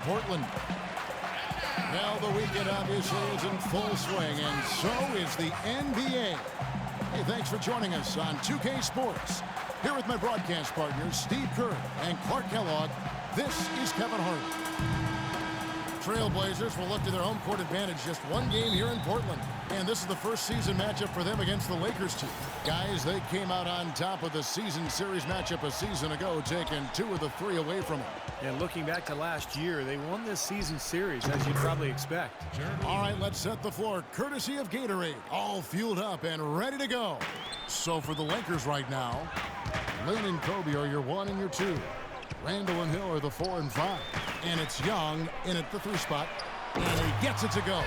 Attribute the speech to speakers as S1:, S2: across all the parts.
S1: Portland. Well, the weekend obviously is in full swing, and so is the NBA. Hey, thanks for joining us on 2K Sports. Here with my broadcast partners, Steve Kerr and Clark Kellogg, this is Kevin Harlan. Trailblazers will look to their home court advantage, just one game here in Portland. And this is the first season matchup for them against the Lakers team. Guys, they came out on top of the season series matchup a season ago, taking 2 of the 3 away from them.
S2: And looking back to last year, they won this season series, as you'd probably expect.
S1: All right, let's set the floor, courtesy of Gatorade. All fueled up and ready to go. So for the Lakers right now, Lynn and Kobe are your 1 and your 2. Randall and Hill are the 4 and 5. And it's Young in at the 3 spot. And he gets it to go.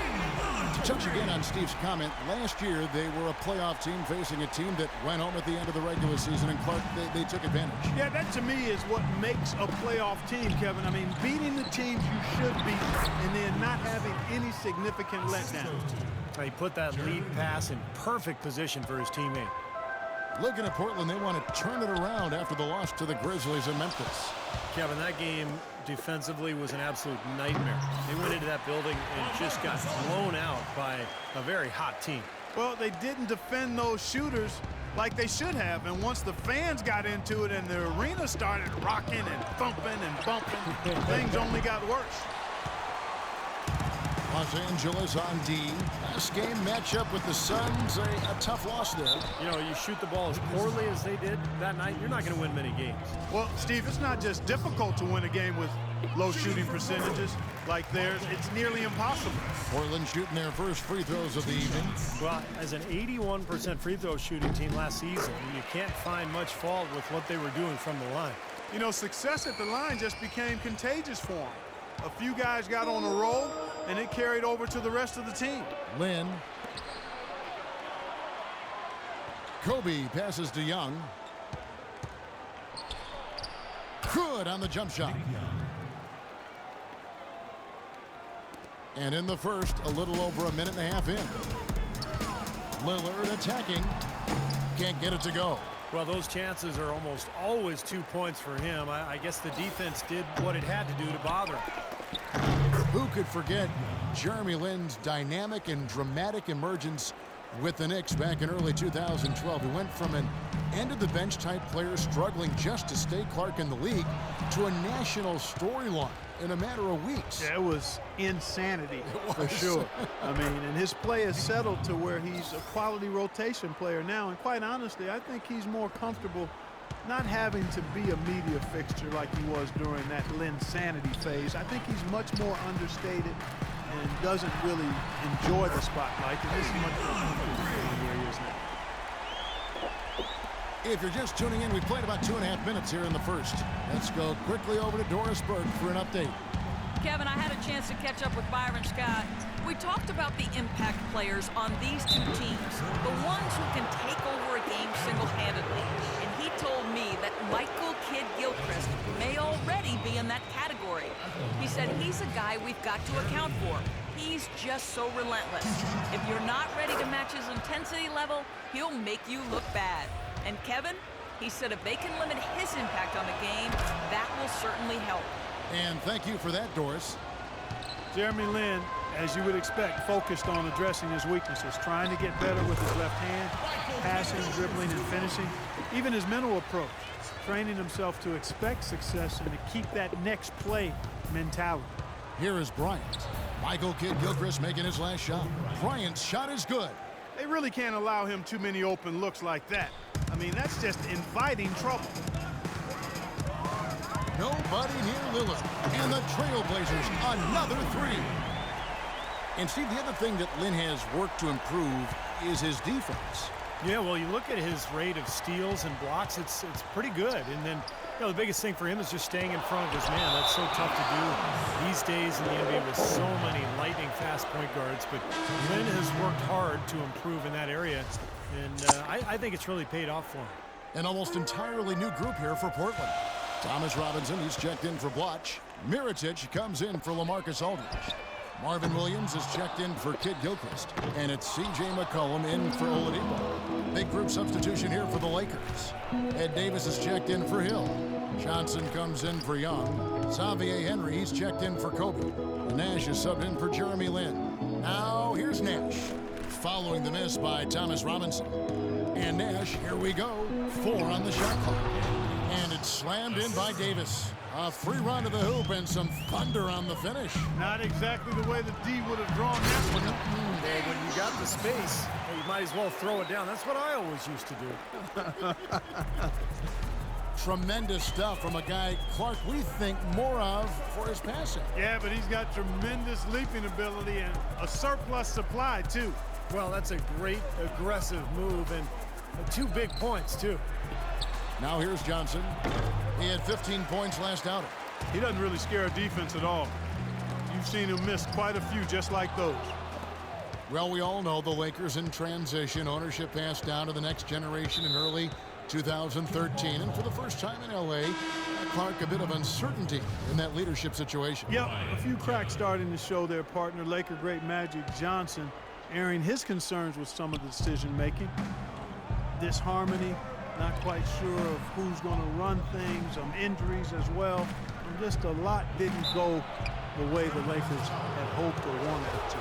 S1: To touch again on Steve's comment, last year they were a playoff team facing a team that went home at the end of the regular season, and Clark, they took advantage.
S3: Yeah, that to me is what makes a playoff team, Kevin. I mean, beating the teams you should beat and then not having any significant letdown.
S2: He put that lead pass in perfect position for his teammate.
S1: Looking at Portland, they want to turn it around after the loss to the Grizzlies in Memphis.
S2: Kevin, that game defensively was an absolute nightmare. They went into that building and just got blown out by a very hot team.
S3: Well, they didn't defend those shooters like they should have, and once the fans got into it and the arena started rocking and thumping and bumping, things only got worse.
S1: Los Angeles on D. Last game matchup with the Suns, a tough loss there.
S2: You know, you shoot the ball as poorly as they did that night, you're not going to win many games.
S3: Well, Steve, it's not just difficult to win a game with low shooting percentages like theirs. It's nearly impossible.
S1: Portland shooting their first free throws of the evening.
S2: Well, as an 81% free throw shooting team last season, you can't find much fault with what they were doing from the line.
S3: You know, success at the line just became contagious for them. A few guys got on a roll, and it carried over to the rest of the team.
S1: Lynn. Kobe passes to Young. Good on the jump shot. And in the first, a little over a minute and a half in. Lillard attacking. Can't get it to go.
S2: Well, those chances are almost always 2 points for him. I guess the defense did what it had to do to bother him.
S1: Who could forget Jeremy Lin's dynamic and dramatic emergence with the Knicks back in early 2012? He went from an end-of-the-bench type player struggling just to stay Clark in the league to a national storyline in a matter of weeks.
S3: Yeah, it was insanity for sure. I mean, and his play is settled to where he's a quality rotation player now. And quite honestly, I think he's more comfortable not having to be a media fixture like he was during that Linsanity phase. I think he's much more understated and doesn't really enjoy the spotlight. And this is much more comfortable where he is now.
S1: If you're just tuning in, we played about 2.5 minutes here in the first. Let's go quickly over to Doris Burke for an update.
S4: Kevin, I had a chance to catch up with Byron Scott. We talked about the impact players on these 2 teams, the ones who can take over a game single-handedly. And he told me that Michael Kidd-Gilchrist may already be in that category. He said he's a guy we've got to account for. He's just so relentless. If you're not ready to match his intensity level, he'll make you look bad. And Kevin, he said if they can limit his impact on the game, that will certainly help.
S1: And thank you for that, Doris.
S3: Jeremy Lin, as you would expect, focused on addressing his weaknesses, trying to get better with his left hand, passing, dribbling, and finishing. Even his mental approach, training himself to expect success and to keep that next play mentality.
S1: Here is Bryant. Michael Kidd-Gilchrist making his last shot. Bryant's shot is good.
S3: They really can't allow him too many open looks like that. I mean, that's just inviting trouble.
S1: Nobody near Lillard. And the Trailblazers, another 3. And Steve, the other thing that Lynn has worked to improve is his defense.
S2: Yeah, well, you look at his rate of steals and blocks, it's pretty good. And then, you know, the biggest thing for him is just staying in front of his man. That's so tough to do these days in the NBA with so many lightning-fast point guards. But Lynn has worked hard to improve in that area, and I think it's really paid off for him.
S1: An almost entirely new group here for Portland. Thomas Robinson, he's checked in for Blotch. Mirotic comes in for LaMarcus Aldridge. Marvin Williams is checked in for Kidd-Gilchrist. And it's C.J. McCollum in for Oladipo. Big group substitution here for the Lakers. Ed Davis is checked in for Hill. Johnson comes in for Young. Xavier Henry, he's checked in for Kobe. And Nash is subbed in for Jeremy Lin. Now, here's Nash. Following the miss by Thomas Robinson. And Nash, here we go. 4 on the shot clock. And it's slammed in by Davis. A free run to the hoop and some thunder on the finish.
S3: Not exactly the way the D would have drawn that one up.
S2: Hey, when you got the space, you might as well throw it down. That's what I always used to do.
S1: Tremendous stuff from a guy, Clark, we think more of for his passing.
S3: Yeah, but he's got tremendous leaping ability and a surplus supply, too.
S2: Well, that's a great aggressive move and 2 big points, too.
S1: Now here's Johnson. He had 15 points last outing.
S3: He doesn't really scare a defense at all. You've seen him miss quite a few just like those.
S1: Well, we all know the Lakers in transition. Ownership passed down to the next generation in early 2013. And for the first time in L.A., Clark, a bit of uncertainty in that leadership situation.
S3: Yep, a few cracks starting to show their partner, Laker great Magic Johnson, airing his concerns with some of the decision-making. Disharmony, not quite sure of who's going to run things, injuries as well. And just a lot didn't go the way the Lakers had hoped or wanted it to.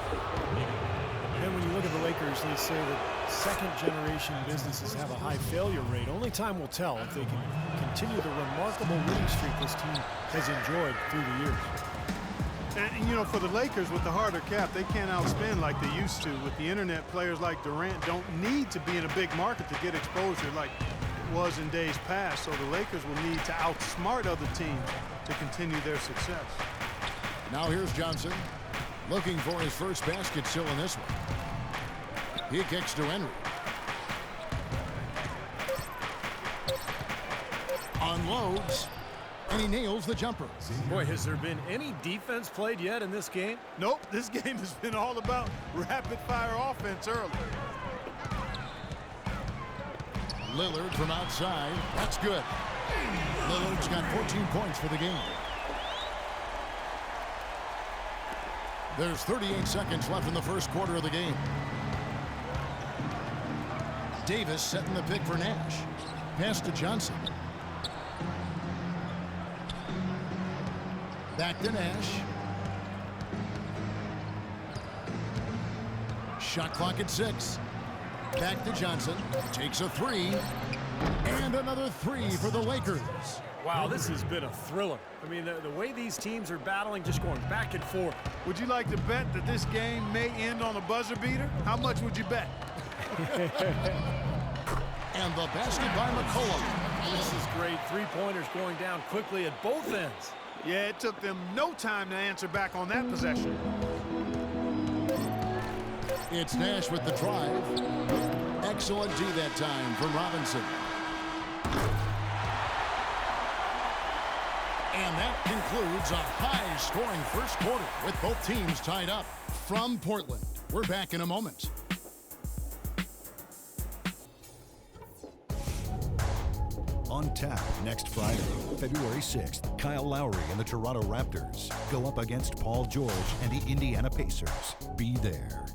S2: And when you look at the Lakers, they say that second-generation businesses have a high failure rate. Only time will tell if they can continue the remarkable winning streak this team has enjoyed through the years.
S3: And, you know, for the Lakers, with the harder cap, they can't outspend like they used to. With the internet, players like Durant don't need to be in a big market to get exposure like it was in days past. So the Lakers will need to outsmart other teams to continue their success.
S1: Now here's Johnson, looking for his first basket still in this one. He kicks to Henry. Unloads, and he nails the jumper.
S2: Boy, has there been any defense played yet in this game?
S3: Nope, this game has been all about rapid-fire offense early.
S1: Lillard from outside. That's good. Lillard's got 14 points for the game. There's 38 seconds left in the first quarter of the game. Davis setting the pick for Nash. Pass to Johnson. Back to Nash. Shot clock at 6. Back to Johnson. Takes a 3. And another 3 for the Lakers.
S2: Wow, this has been a thriller. I mean, the way these teams are battling, just going back and forth.
S3: Would you like to bet that this game may end on a buzzer beater? How much would you bet?
S1: And the basket by McCollum.
S2: This is great. 3-pointers going down quickly at both ends.
S3: Yeah, it took them no time to answer back on that possession.
S1: It's Nash with the drive. Excellent D that time from Robinson. And that concludes a high-scoring first quarter with both teams tied up. From Portland, we're back in a moment.
S5: On tap next Friday, February 6th, Kyle Lowry and the Toronto Raptors go up against Paul George and the Indiana Pacers. Be there.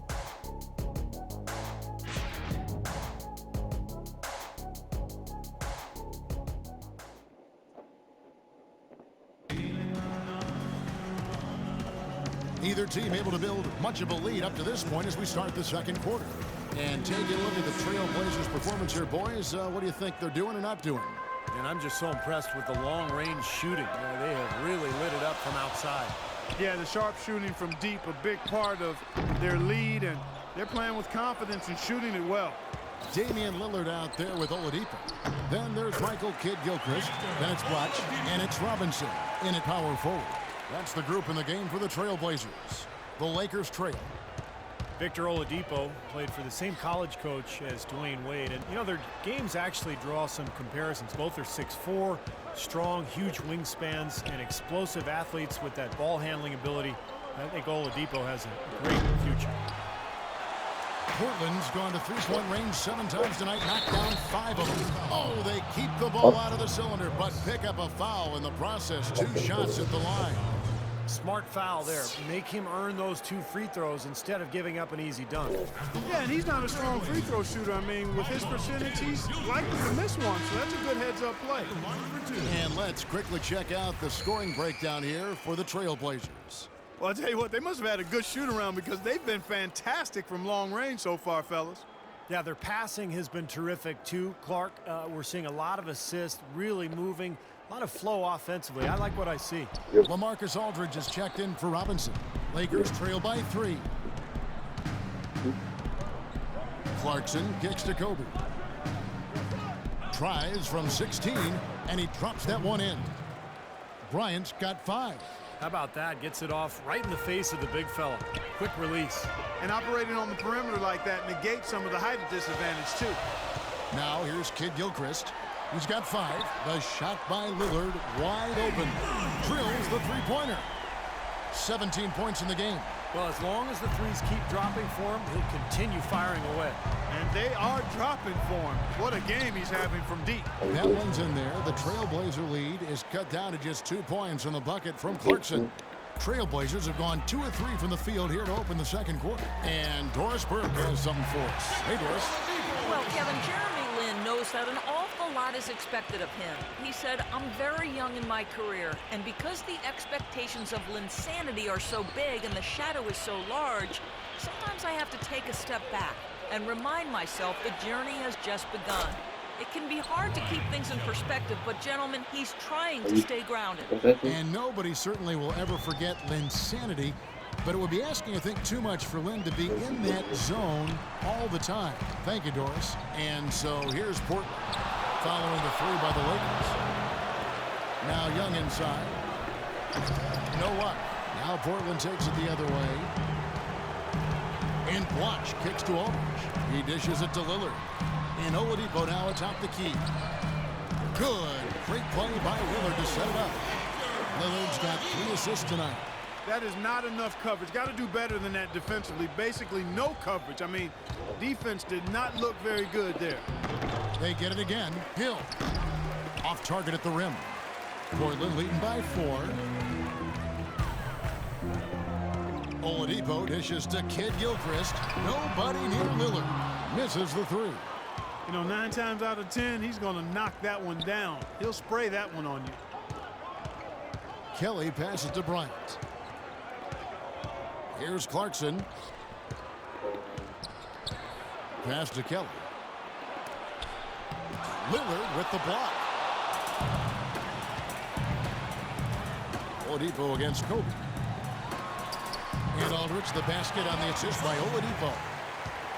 S1: Either team able to build much of a lead up to this point as we start the second quarter. And taking a look at the Trailblazers' performance here, boys. What do you think they're doing or not doing?
S2: And I'm just so impressed with the long-range shooting. They have really lit it up from outside.
S3: Yeah, the sharp shooting from deep, a big part of their lead, and they're playing with confidence and shooting it well.
S1: Damian Lillard out there with Oladipo. Then there's Michael Kidd-Gilchrist. Then it's Butch, and it's Robinson in at power forward. That's the group in the game for the Trailblazers. The Lakers trail.
S2: Victor Oladipo played for the same college coach as Dwayne Wade. And, you know, their games actually draw some comparisons. Both are 6'4", strong, huge wingspans, and explosive athletes with that ball handling ability. I think Oladipo has a great future.
S1: Portland's gone to three-point range 7 times tonight, knocked down 5 of them. Oh, they keep the ball out of the cylinder, but pick up a foul in the process. 2 shots at the line.
S2: Smart foul there. Make him earn those 2 free throws instead of giving up an easy dunk.
S3: Yeah, and he's not a strong free throw shooter. I mean, with his percentage, he's likely to miss one, so that's a good heads-up play.
S1: And let's quickly check out the scoring breakdown here for the Trailblazers.
S3: Well, I'll tell you what, they must have had a good shoot-around because they've been fantastic from long range so far, fellas.
S2: Yeah, their passing has been terrific, too, Clark. We're seeing a lot of assists, really moving, a lot of flow offensively. I like what I see.
S1: LaMarcus Aldridge is checked in for Robinson. Lakers trail by 3. Clarkson kicks to Kobe. Tries from 16, and he drops that one in. Bryant's got 5.
S2: How about that? Gets it off right in the face of the big fella. Quick release.
S3: And operating on the perimeter like that negates some of the height disadvantage, too.
S1: Now here's Kid Gilchrist. He's got 5. The shot by Lillard, wide open. Drills the three-pointer. 17 points in the game.
S2: Well, as long as the threes keep dropping for him, he'll continue firing away.
S3: And they are dropping for him. What a game he's having from deep.
S1: That one's in there. The Trailblazer lead is cut down to just 2 points on the bucket from Clarkson. Trailblazers have gone 2 of 3 from the field here to open the second quarter. And Doris Burke has something for us. Hey, Doris.
S4: Well, Kevin, Jeremy Lin knows that an awful lot is expected of him. He said, I'm very young in my career, and because the expectations of Linsanity are so big and the shadow is so large, sometimes I have to take a step back and remind myself the journey has just begun. It can be hard to keep things in perspective, but gentlemen, he's trying to stay grounded.
S1: And nobody certainly will ever forget Linsanity, but it would be asking, I think, too much for Lin to be in that zone all the time. Thank you, Doris. And so here's Portland following the 3 by the Lakers. Now Young inside. No what? Now Portland takes it the other way. And Blotch kicks to Aldridge. He dishes it to Lillard. And Oladipo now atop the key. Good. Great play by Lillard to set it up. Lillard's got 3 assists tonight.
S3: That is not enough coverage. Got to do better than that defensively. Basically no coverage. I mean, defense did not look very good there.
S1: They get it again. Hill. Off target at the rim. Portland leading by 4. Oladipo dishes to Kid Gilchrist. Nobody near Lillard. Misses the 3.
S3: You know, 9 times out of 10, he's going to knock that one down. He'll spray that one on you.
S1: Kelly passes to Bryant. Here's Clarkson. Pass to Kelly. Lillard with the block. Oladipo against Kobe. And Aldridge the basket on the assist by Oladipo.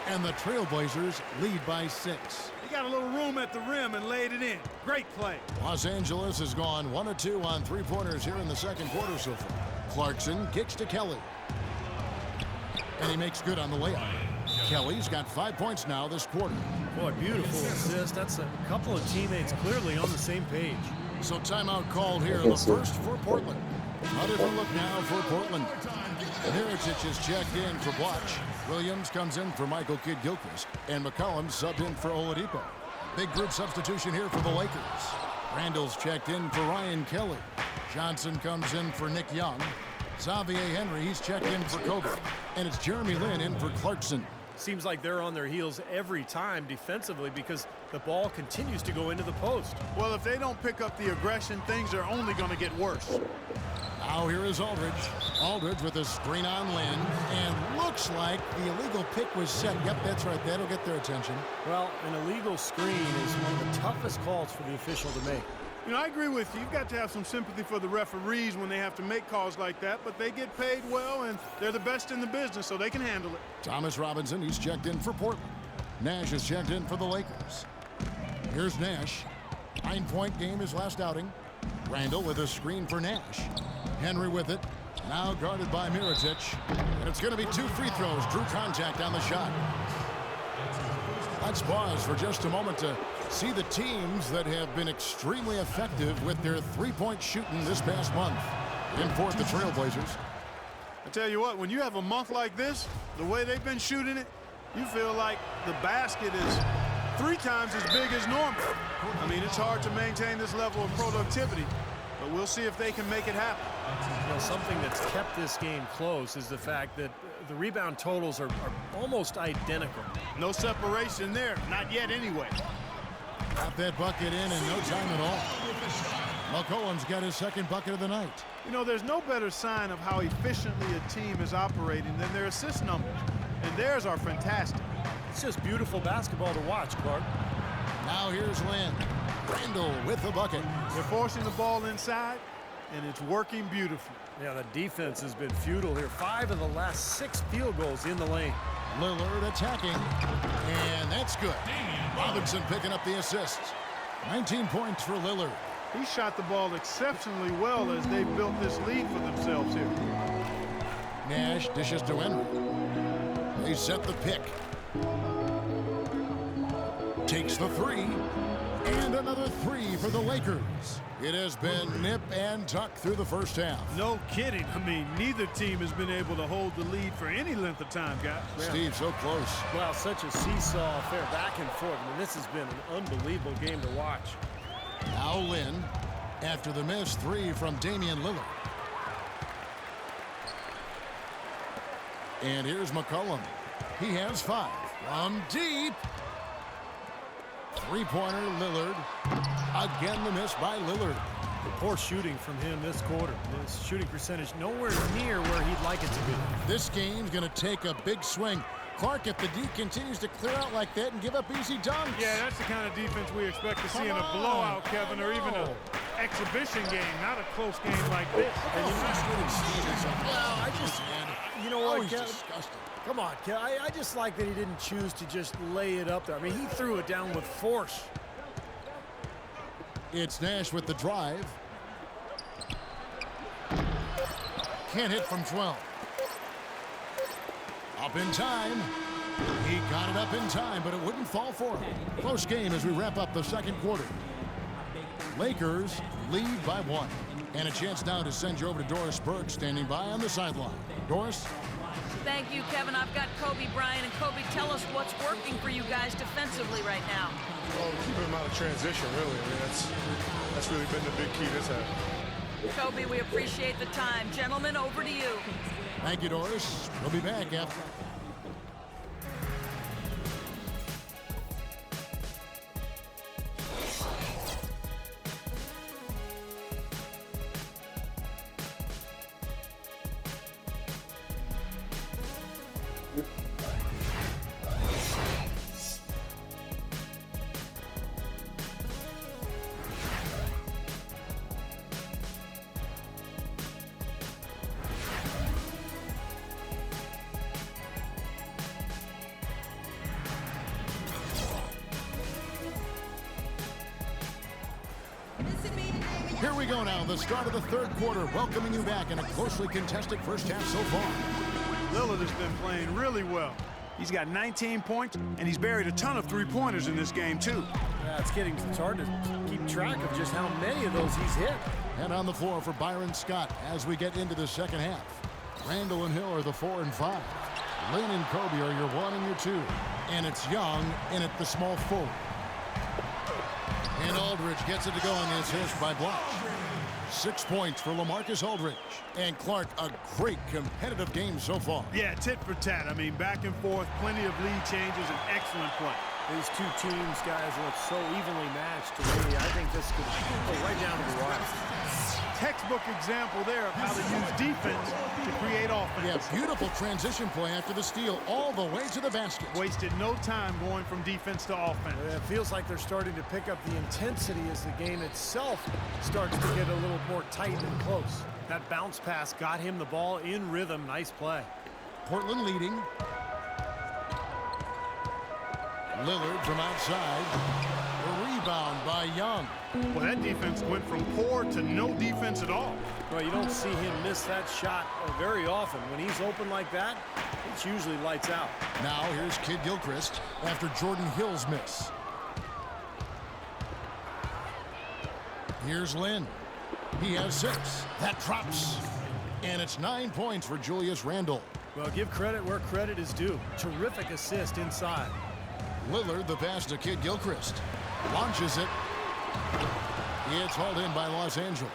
S1: And the Trailblazers lead by 6.
S3: He got a little room at the rim and laid it in. Great play.
S1: Los Angeles has gone 1 of 2 on 3-pointers here in the second quarter so far. Clarkson kicks to Kelly. And he makes good on the layup. Kelly's got 5 points now this quarter.
S2: Boy, beautiful assist. That's a couple of teammates clearly on the same page.
S1: So timeout called here, the first for Portland. How different look now for Portland. Mirotic is checked in for Blotch. Williams comes in for Michael Kidd Gilchrist. And McCollum subbed in for Oladipo. Big group substitution here for the Lakers. Randall's checked in for Ryan Kelly. Johnson comes in for Nick Young. Xavier Henry, he's checked in for Kobe. And it's Jeremy Lin in for Clarkson.
S2: Seems like they're on their heels every time defensively because the ball continues to go into the post.
S3: Well, if they don't pick up the aggression, things are only going to get worse.
S1: Now here is Aldridge. Aldridge with a screen on Lin. And looks like the illegal pick was set. Yep, that's right. That'll get their attention.
S2: Well, an illegal screen is one of the toughest calls for the official to make.
S3: You know, I agree with you. You've got to have some sympathy for the referees when they have to make calls like that, but they get paid well, and they're the best in the business, so they can handle it.
S1: Thomas Robinson, he's checked in for Portland. Nash is checked in for the Lakers. Here's Nash. 9-point game his last outing. Randall with a screen for Nash. Henry with it. Now guarded by Mirotic. And it's going to be 2 free throws. Drew contact on the shot. Let's pause for just a moment to see the teams that have been extremely effective with their 3-point shooting this past month. In fourth, the Trailblazers.
S3: I tell you what, when you have a month like this, the way they've been shooting it, you feel like the basket is 3 times as big as normal. I mean, it's hard to maintain this level of productivity. but we'll see if they can make it happen.
S2: You know, something that's kept this game close is the fact that the rebound totals are almost identical.
S3: No separation there, not yet anyway.
S1: Got that bucket in no time at all. McCollum's got his second bucket of the night.
S3: You know, there's no better sign of how efficiently a team is operating than their assist numbers. And theirs are fantastic.
S2: It's just beautiful basketball to watch, Clark.
S1: Now here's Lynn. Randall with the bucket.
S3: They're forcing the ball inside, and it's working beautifully.
S2: Yeah, the defense has been futile here. 5 of the last 6 field goals in the lane.
S1: Lillard attacking, and that's good. Robinson picking up the assists. 19 points for Lillard.
S3: He shot the ball exceptionally well as they built this lead for themselves here.
S1: Nash dishes to Henry. They set the pick. Takes the three, and another three for the Lakers. It has been nip and tuck through the first half.
S3: No kidding. I mean, neither team has been able to hold the lead for any length of time, guys.
S1: Steve, so close.
S2: Well, such a seesaw affair, back and forth. I mean, this has been an unbelievable game to watch.
S1: Now Lynn, after the missed three from Damian Lillard. And here's McCollum. He has 5. From deep. Three-pointer, Lillard. Again, the miss by Lillard.
S2: Poor shooting from him this quarter. His shooting percentage nowhere near where he'd like it to be.
S1: This game's going to take a big swing. Clark, if the D continues to clear out like that and give up easy dunks.
S3: Yeah, that's the kind of defense we expect to see in a blowout, Kevin, or even an exhibition game, not a close game like this.
S1: And
S2: You know what,
S1: he's
S2: Kevin?
S1: disgusting.
S2: Come on, Kevin. I just like that he didn't choose to just lay it up there. I mean, he threw it down with force.
S1: It's Nash with the drive. Can't hit from 12. Up in time. He got it up in time, but it wouldn't fall for him. Close game as we wrap up the second quarter. Lakers lead by 1. And a chance now to send you over to Doris Burke, standing by on the sideline. Doris?
S4: Thank you, Kevin. I've got Kobe Bryant. And Kobe, tell us what's working for you guys defensively right now.
S6: Well, keeping them out of transition, really. I mean, that's really been the big key this half.
S4: Kobe, we appreciate the time. Gentlemen, over to you.
S1: Thank you, Doris. We'll be back after. Here we go now, the start of the third quarter, welcoming you back in a closely contested first half so far.
S3: Lillard has been playing really well. He's got 19 points, and he's buried a ton of three-pointers in this game, too.
S2: Yeah, it's hard to keep track of just how many of those he's hit.
S1: And on the floor for Byron Scott as we get into the second half. Randall and Hill are the 4 and 5. Lynn and Kobe are your 1 and your 2. And it's Young in at the small forward. And Aldridge gets it to go on the assist by Block. 6 points for LaMarcus Aldridge. And Clark, a great competitive game so far.
S3: Yeah, tit for tat. I mean, back and forth, plenty of lead changes, and excellent play.
S2: These two teams, guys, look so evenly matched to me. I think this could go right down to the wire.
S3: Textbook example there of how to use defense to create offense.
S1: Yeah, beautiful transition play after the steal all the way to the basket.
S3: Wasted no time going from defense to offense.
S2: It feels like they're starting to pick up the intensity as the game itself starts to get a little more tight and close. That bounce pass got him the ball in rhythm. Nice play.
S1: Portland leading. Lillard from outside. The rebound by Young.
S3: Well, that defense went from poor to no defense at all.
S2: Well, you don't see him miss that shot very often. When he's open like that, it's usually lights out.
S1: Now here's Kid Gilchrist after Jordan Hill's miss. Here's Lynn. He has 6. That drops. And it's 9 points for Julius Randle.
S2: Well, give credit where credit is due. Terrific assist inside.
S1: Lillard, the pass to Kid Gilchrist. Launches it. It's hauled in by Los Angeles.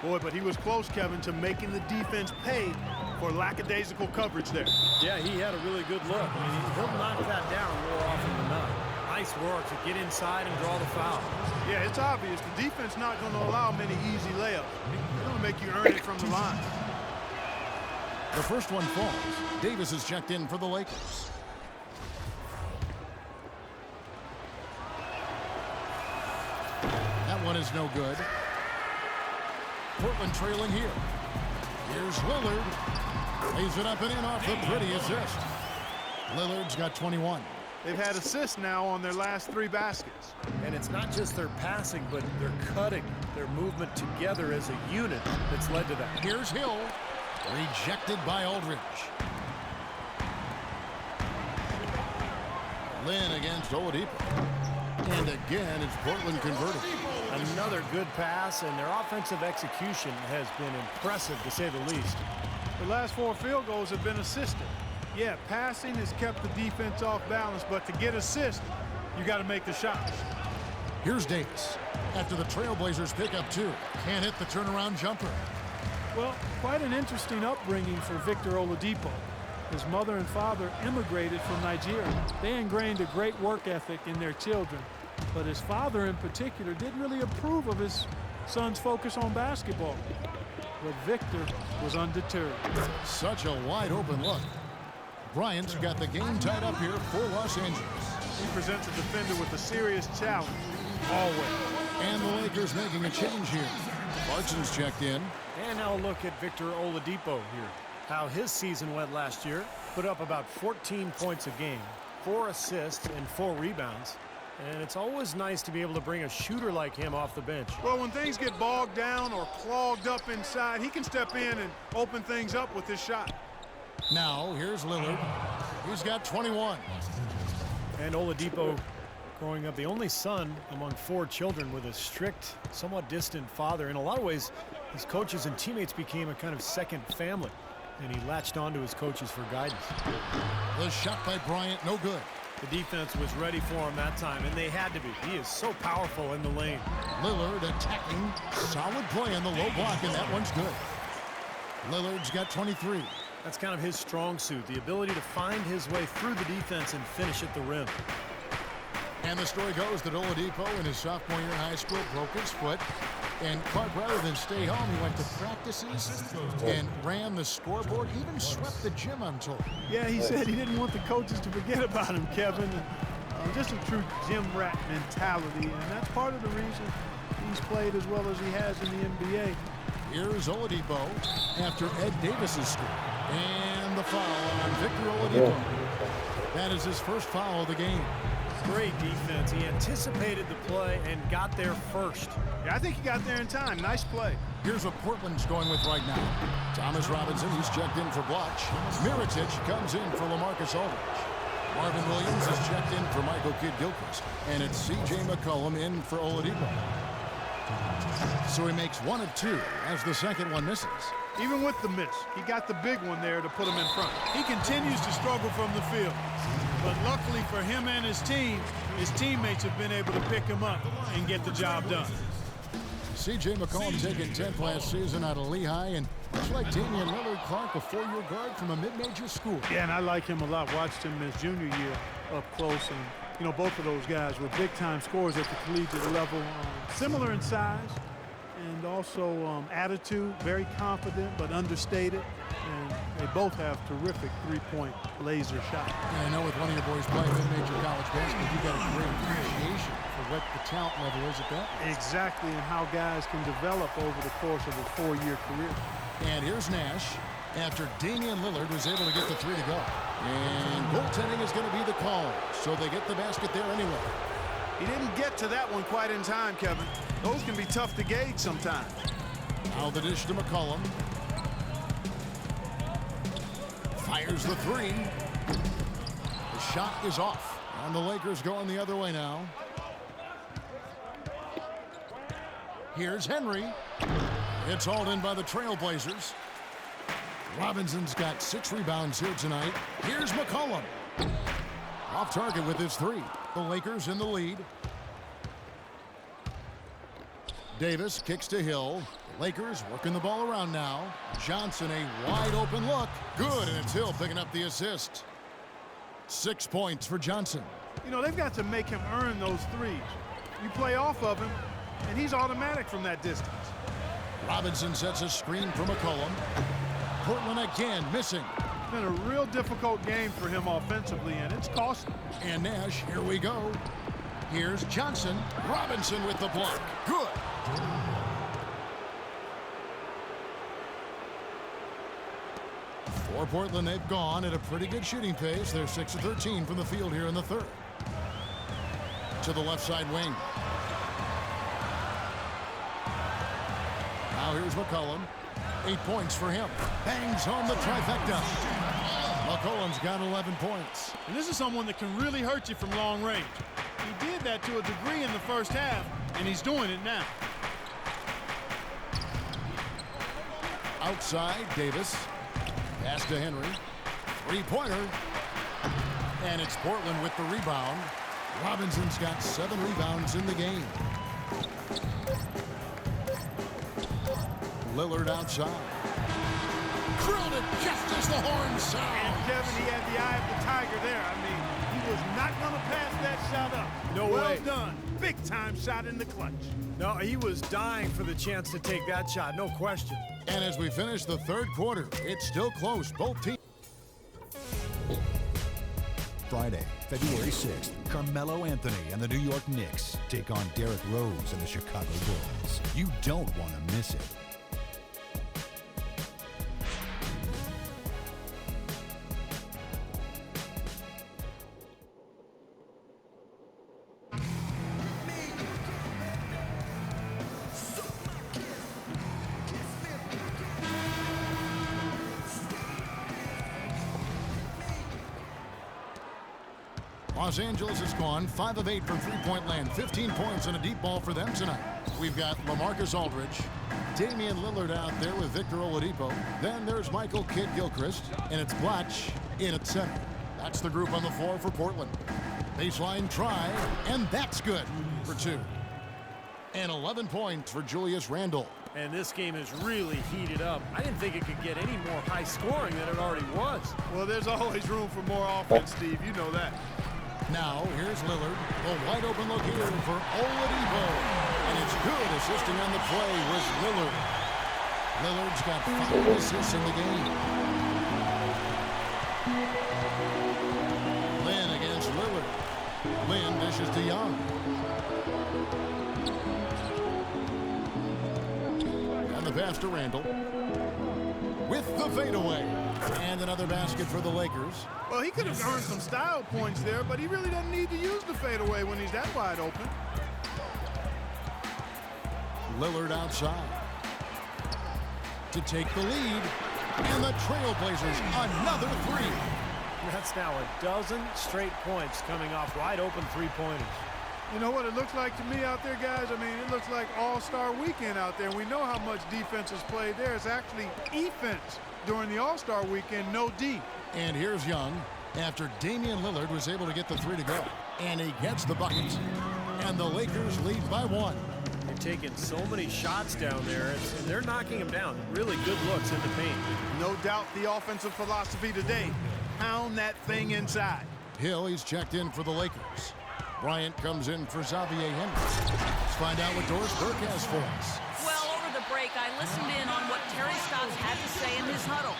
S3: Boy, but he was close, Kevin, to making the defense pay for lackadaisical coverage there.
S2: Yeah, he had a really good look. I mean, he'll knock that down more often than not. Nice work to get inside and draw the foul.
S3: Yeah, it's obvious. The defense not going to allow many easy layups. They're going to make you earn it from the line.
S1: The first one falls. Davis is checked in for the Lakers. That one is no good. Portland trailing here. Here's Lillard. Lays it up and in off the pretty assist. Lillard's got 21.
S3: They've had assists now on their last 3 baskets.
S2: And it's not just their passing, but their cutting, their movement together as a unit that's led to that.
S1: Here's Hill. Rejected by Aldridge. Lynn against Oladipo. And again, it's Portland converting.
S2: Another good pass, and their offensive execution has been impressive, to say the least.
S3: The last 4 field goals have been assisted. Yeah, passing has kept the defense off balance, but to get assists, you got to make the shots.
S1: Here's Davis. After the Trailblazers pick up 2. Can't hit the turnaround jumper.
S7: Well, quite an interesting upbringing for Victor Oladipo. His mother and father immigrated from Nigeria. They ingrained a great work ethic in their children, but his father in particular didn't really approve of his son's focus on basketball. But Victor was undeterred.
S1: Such a wide open look. Bryant's got the game tied up here for Los Angeles.
S3: He presents a defender with a serious challenge, always.
S1: And the Lakers making a change here. Clarkson's checked in.
S2: And now look at Victor Oladipo here. How his season went last year. Put up about 14 points a game, 4 assists and 4 rebounds. And it's always nice to be able to bring a shooter like him off the bench.
S3: Well, when things get bogged down or clogged up inside, he can step in and open things up with his shot.
S1: Now, here's Lillard. He's got 21.
S2: And Oladipo growing up the only son among 4 children with a strict, somewhat distant father. In a lot of ways, his coaches and teammates became a kind of second family, and he latched on to his coaches for guidance.
S1: The shot by Bryant, no good.
S2: The defense was ready for him that time, and they had to be. He is so powerful in the lane.
S1: Lillard attacking. Solid play in the low block, and that one's good. Lillard's got 23.
S2: That's kind of his strong suit, the ability to find his way through the defense and finish at the rim.
S1: And the story goes that Oladipo in his sophomore year in high school broke his foot. And Clark, rather than stay home, he went to practices and ran the scoreboard, even swept the gym, I'm told.
S3: Yeah, he said he didn't want the coaches to forget about him, Kevin. Just a true gym rat mentality, and that's part of the reason he's played as well as he has in the NBA.
S1: Here's Oladipo after Ed Davis's score. And the foul on Victor Oladipo. That is his first foul of the game.
S2: Great defense. He anticipated the play and got there first.
S3: Yeah, I think he got there in time. Nice play.
S1: Here's what Portland's going with right now. Thomas Robinson, who's checked in for Blotch. Mirotic comes in for LaMarcus Aldridge. Marvin Williams is checked in for Michael Kidd-Gilchrist. And it's C.J. McCollum in for Oladipo. So he makes 1 of 2 as the second one misses.
S3: Even with the miss, he got the big one there to put him in front. He continues to struggle from the field. But luckily for him and his team, his teammates have been able to pick him up and get the job done.
S1: C.J. McCollum taking 10th last season out of Lehigh, and much like Damian Lillard, Clark, a 4-year guard from a mid-major school.
S3: Yeah, and I like him a lot. Watched him his junior year up close, and you know, both of those guys were big-time scorers at the collegiate level, similar in size and also attitude, very confident but understated, and they both have terrific three-point laser shots.
S1: And I know with one of your boys playing mid-major college basketball, you've got a great appreciation for what the talent level is at that.
S3: Exactly, and how guys can develop over the course of a 4-year career.
S1: And here's Nash after Damian Lillard was able to get the 3 to go. And goaltending is going to be the call, so they get the basket there anyway.
S3: He didn't get to that one quite in time, Kevin. Those can be tough to gauge sometimes.
S1: Now the dish to McCollum. Fires the 3. The shot is off. And the Lakers going the other way now. Here's Henry. It's hauled in by the Trailblazers. Robinson's got 6 rebounds here tonight. Here's McCollum. Off target with his 3. The Lakers in the lead. Davis kicks to Hill. Lakers working the ball around now. Johnson, a wide open look. Good, and it's Hill picking up the assist. 6 points for Johnson.
S3: You know, they've got to make him earn those threes. You play off of him, and he's automatic from that distance.
S1: Robinson sets a screen for McCollum. Portland again missing.
S3: It's been a real difficult game for him offensively, and it's costly.
S1: And Nash, here we go. Here's Johnson. Robinson with the block. Good. For Portland, they've gone at a pretty good shooting pace. They're 6 of 13 from the field here in the third. To the left side wing. Now here's McCollum. 8 points for him. Bangs home the trifecta. McCollum's got 11 points.
S3: And this is someone that can really hurt you from long range. He did that to a degree in the first half, and he's doing it now.
S1: Outside, Davis. Pass to Henry. Three-pointer. And it's Portland with the rebound. Robinson's got 7 rebounds in the game. Lillard outside. Drilled it just as the horn sounds.
S3: And Kevin, he had the eye of the tiger there. I mean, he was not going to pass that shot up.
S2: No
S3: well
S2: way.
S3: done. Big time shot in the clutch.
S2: No, he was dying for the chance to take that shot, no question.
S1: And as we finish the third quarter, it's still close. Both teams.
S5: Friday, February 6th, Carmelo Anthony and the New York Knicks take on Derrick Rose and the Chicago Bulls. You don't want to miss it.
S1: Los Angeles has gone 5 of 8 from three-point land. 15 points and a deep ball for them tonight. We've got LaMarcus Aldridge, Damian Lillard out there with Victor Oladipo. Then there's Michael Kidd-Gilchrist, and it's Blatch in at center. That's the group on the floor for Portland. Baseline try, and that's good for 2. And 11 points for Julius Randle.
S2: And this game has really heated up. I didn't think it could get any more high scoring than it already was.
S3: Well, there's always room for more offense, Steve. You know that.
S1: Now, here's Lillard. A wide open look here for Oladipo. And it's good. Assisting on the play was Lillard. Lillard's got 5 assists in the game. Lynn against Lillard. Lynn dishes to Young. And the pass to Randle. With the fadeaway. And another basket for the Lakers.
S3: Well, he could have earned some style points there, but he really doesn't need to use the fadeaway when he's that wide open.
S1: Lillard outside to take the lead. And the Trailblazers another 3.
S2: That's now a dozen straight points coming off wide open three-pointers.
S3: You know what it looks like to me out there, guys? I mean, it looks like All-Star Weekend out there. We know how much defense is played there. It's actually defense during the All-Star Weekend, no D.
S1: And here's Young after Damian Lillard was able to get the 3 to go. And he gets the bucket. And the Lakers lead by 1.
S2: They're taking so many shots down there, and they're knocking them down. Really good looks in the paint.
S3: No doubt the offensive philosophy today, pound that thing inside.
S1: Hill, he's checked in for the Lakers. Bryant comes in for Xavier Henry. Let's find out what Doris Burke has for us.
S4: Well, over the break, I listened in on what Terry Stotts had to say in his huddle.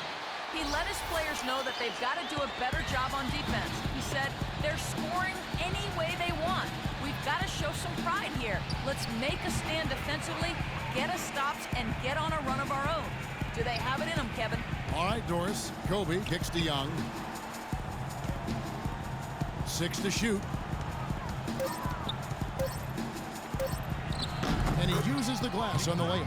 S4: He let his players know that they've got to do a better job on defense. He said they're scoring any way they want. We've got to show some pride here. Let's make a stand defensively, get us stops, and get on a run of our own. Do they have it in them, Kevin?
S1: All right, Doris. Kobe kicks to Young. 6 to shoot. And he uses the glass on the layup.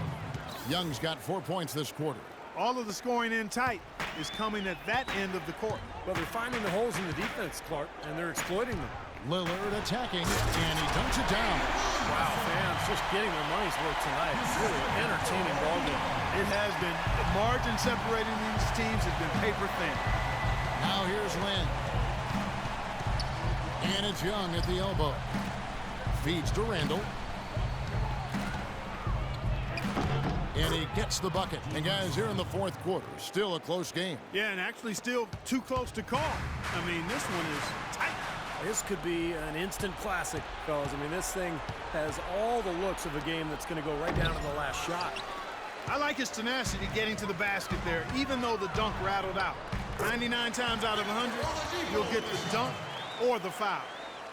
S1: Young's got 4 points this quarter.
S3: All of the scoring in tight is coming at that end of the court.
S2: But they're finding the holes in the defense, Clark, and they're exploiting them.
S1: Lillard attacking, and he dunks it down.
S2: Wow, fans just getting their money's worth tonight. It's really an entertaining ball game.
S3: It has been. The margin separating these teams has been paper thin.
S1: Now here's Lynn. And it's Young at the elbow. Feeds to Randle. And he gets the bucket. And guys, here in the fourth quarter, still a close game.
S3: Yeah, and actually still too close to call. I mean, this one is tight.
S2: This could be an instant classic, fellas. I mean, this thing has all the looks of a game that's going to go right down to the last shot.
S3: I like his tenacity getting to the basket there, even though the dunk rattled out. 99 times out of 100, you'll get the dunk or the foul.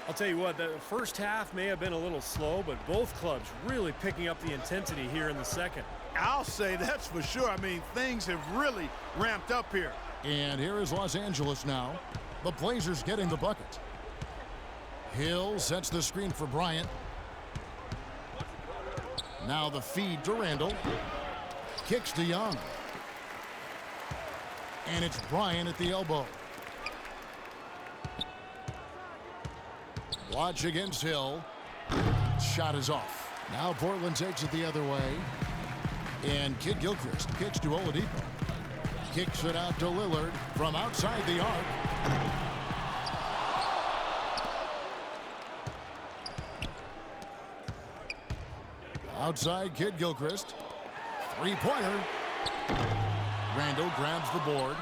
S2: I'll tell you what, the first half may have been a little slow, but both clubs really picking up the intensity here in the second.
S3: I'll say that's for sure. I mean, things have really ramped up here.
S1: And here is Los Angeles now. The Blazers getting the bucket. Hill sets the screen for Bryant. Now the feed to Randall. Kicks to Young. And it's Bryant at the elbow. Watch against Hill. Shot is off. Now Portland takes it the other way. And Kid Gilchrist kicks to Oladipo. Kicks it out to Lillard from outside the arc. Outside Kid Gilchrist. Three-pointer. Randall grabs the board.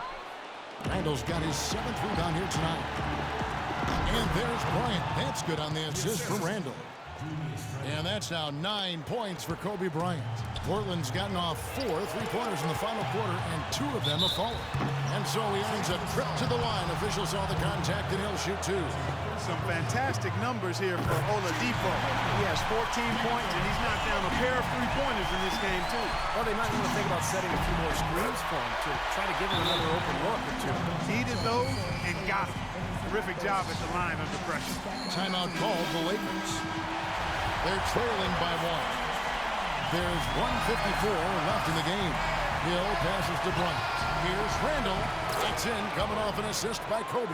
S1: Randall's got his 7th rebound here tonight. And there's Bryant. That's good on the assist from Randall. And that's now 9 points for Kobe Bryant. Portland's gotten off 4 3-pointers in the final quarter, and 2 of them have fallen. And so he earns a trip to the line. Officials saw the contact, and he'll shoot 2.
S3: Some fantastic numbers here for Oladipo. He has 14 points, and he's knocked down a pair of 3-pointers in this game, too.
S2: Well, they might want to think about setting a few more screens for him to try to give him another open look or 2.
S3: Needed those and got them. Terrific job at the line under pressure.
S1: Timeout called the Lakers. They're trailing by 1. There's 1:54 left in the game. Hill passes to Bryant. Here's Randall. It's in, coming off an assist by Kobe.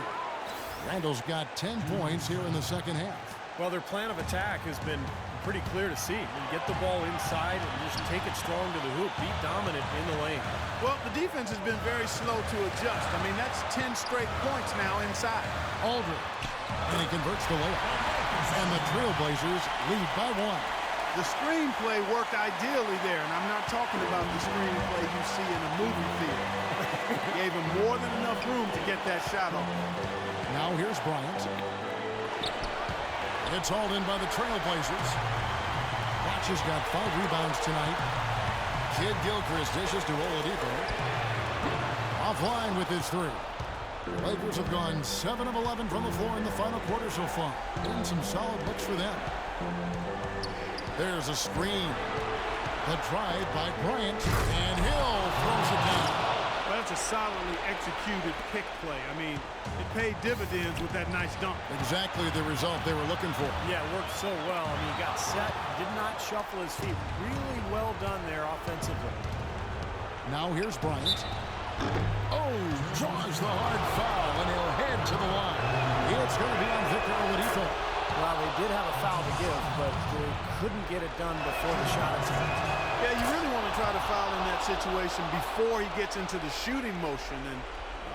S1: Randall's got 10 points here in the second half.
S2: Well, their plan of attack has been pretty clear to see. You get the ball inside and just take it strong to the hoop. Be dominant in the lane.
S3: Well, the defense has been very slow to adjust. I mean, that's 10 straight points now inside.
S1: Aldridge. And he converts the layup. And the Trailblazers lead by 1.
S3: The screenplay worked ideally there, and I'm not talking about the screenplay you see in a movie theater. Gave him more than enough room to get that shot off.
S1: Now here's Bryant. It's hauled in by the Trailblazers. Watch has got 5 rebounds tonight. Kid Gilchrist dishes to Oladipo. Offline with his 3. The Lakers have gone 7 of 11 from the floor in the final quarter so far. Getting some solid looks for them. There's a screen. The drive by Bryant, and Hill throws it down.
S3: Well, that's a solidly executed pick play. I mean, it paid dividends with that nice dunk.
S1: Exactly the result they were looking for.
S2: Yeah, it worked so well. I mean, he got set, did not shuffle his feet. Really well done there offensively.
S1: Now here's Bryant. Oh, draws the hard foul, and he'll head to the line. It's going to be on Victor Oladipo.
S2: Well, they did have a foul to give, but they couldn't get it done before the shot attempt.
S3: Yeah, you really want to try to foul in that situation before he gets into the shooting motion, and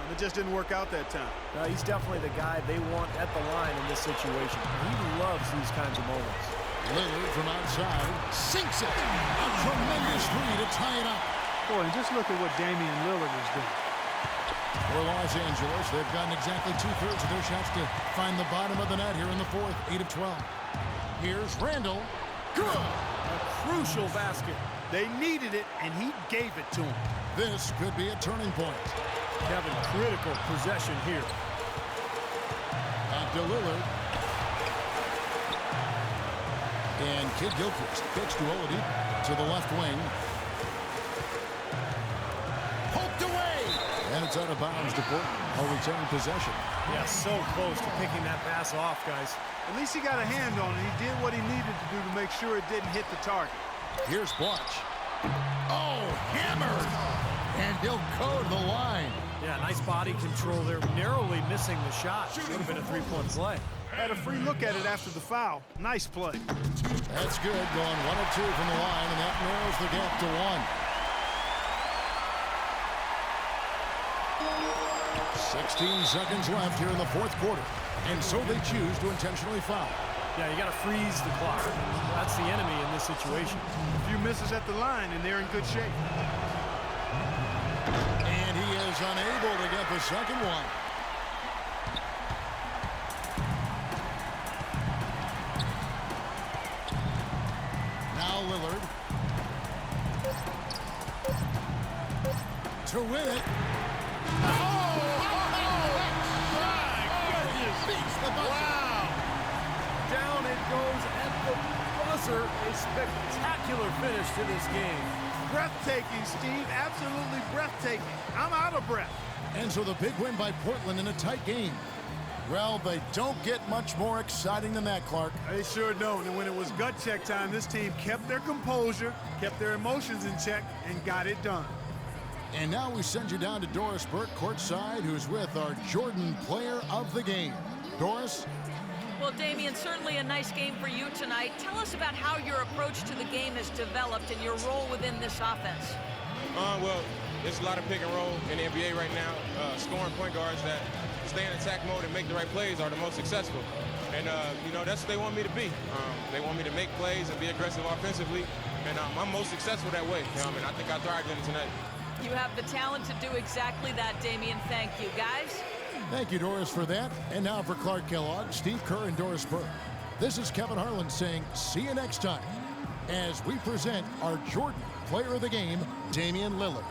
S3: it just didn't work out that time.
S2: He's definitely the guy they want at the line in this situation. He loves these kinds of moments.
S1: Lillard from outside sinks it. A tremendous three to tie it up.
S7: Boy, and just look at what Damian Lillard is doing.
S1: For Los Angeles, they've gotten exactly 2/3 of their shots to find the bottom of the net here in the fourth, 8 of 12. Here's Randall. Good.
S2: A crucial basket.
S3: They needed it, and he gave it to him.
S1: This could be a turning point.
S2: Having critical possession here.
S1: Back to Lillard. And Kid Gilchrist kicks to Oladipo to the left wing. Poked away. And it's out of bounds to Portland. A return possession.
S2: Yeah, so close to picking that pass off, guys.
S3: At least he got a hand on it. He did what he needed to do to make sure it didn't hit the target.
S1: Here's Blotch. Oh, hammered. And he'll go to the line.
S2: Yeah, nice body control there. Narrowly missing the shot. Should have been a 3-point play.
S3: Had a free look at it after the foul. Nice play.
S1: That's good. Going 1 of 2 from the line, and that narrows the gap to 1. 16 seconds left here in the fourth quarter. And so they choose to intentionally foul.
S2: Yeah, you got to freeze the clock. That's the enemy in this situation.
S3: A few misses at the line, and they're in good shape.
S1: And he is unable to get the second one. Now Lillard. To win it.
S2: Wow! Down it goes at the buzzer. A spectacular finish to this game.
S3: Breathtaking, Steve. Absolutely breathtaking. I'm out of breath.
S1: And so the big win by Portland in a tight game. Well, they don't get much more exciting than that, Clark.
S3: They sure don't. And when it was gut check time, this team kept their composure, kept their emotions in check, and got it done.
S1: And now we send you down to Doris Burke courtside, who's with our Jordan Player of the Game. Doris?
S4: Well, Damian, certainly a nice game for you tonight. Tell us about how your approach to the game has developed and your role within this offense.
S8: Well, there's a lot of pick and roll in the NBA right now. Scoring point guards that stay in attack mode and make the right plays are the most successful. And, you know, that's what they want me to be. They want me to make plays and be aggressive offensively. And I'm most successful that way. You know, and I think I thrived in it tonight.
S4: You have the talent to do exactly that, Damian. Thank you, guys.
S1: Thank you, Doris, for that. And now for Clark Kellogg, Steve Kerr, and Doris Burke. This is Kevin Harlan saying see you next time as we present our Jordan Player of the Game, Damian Lillard.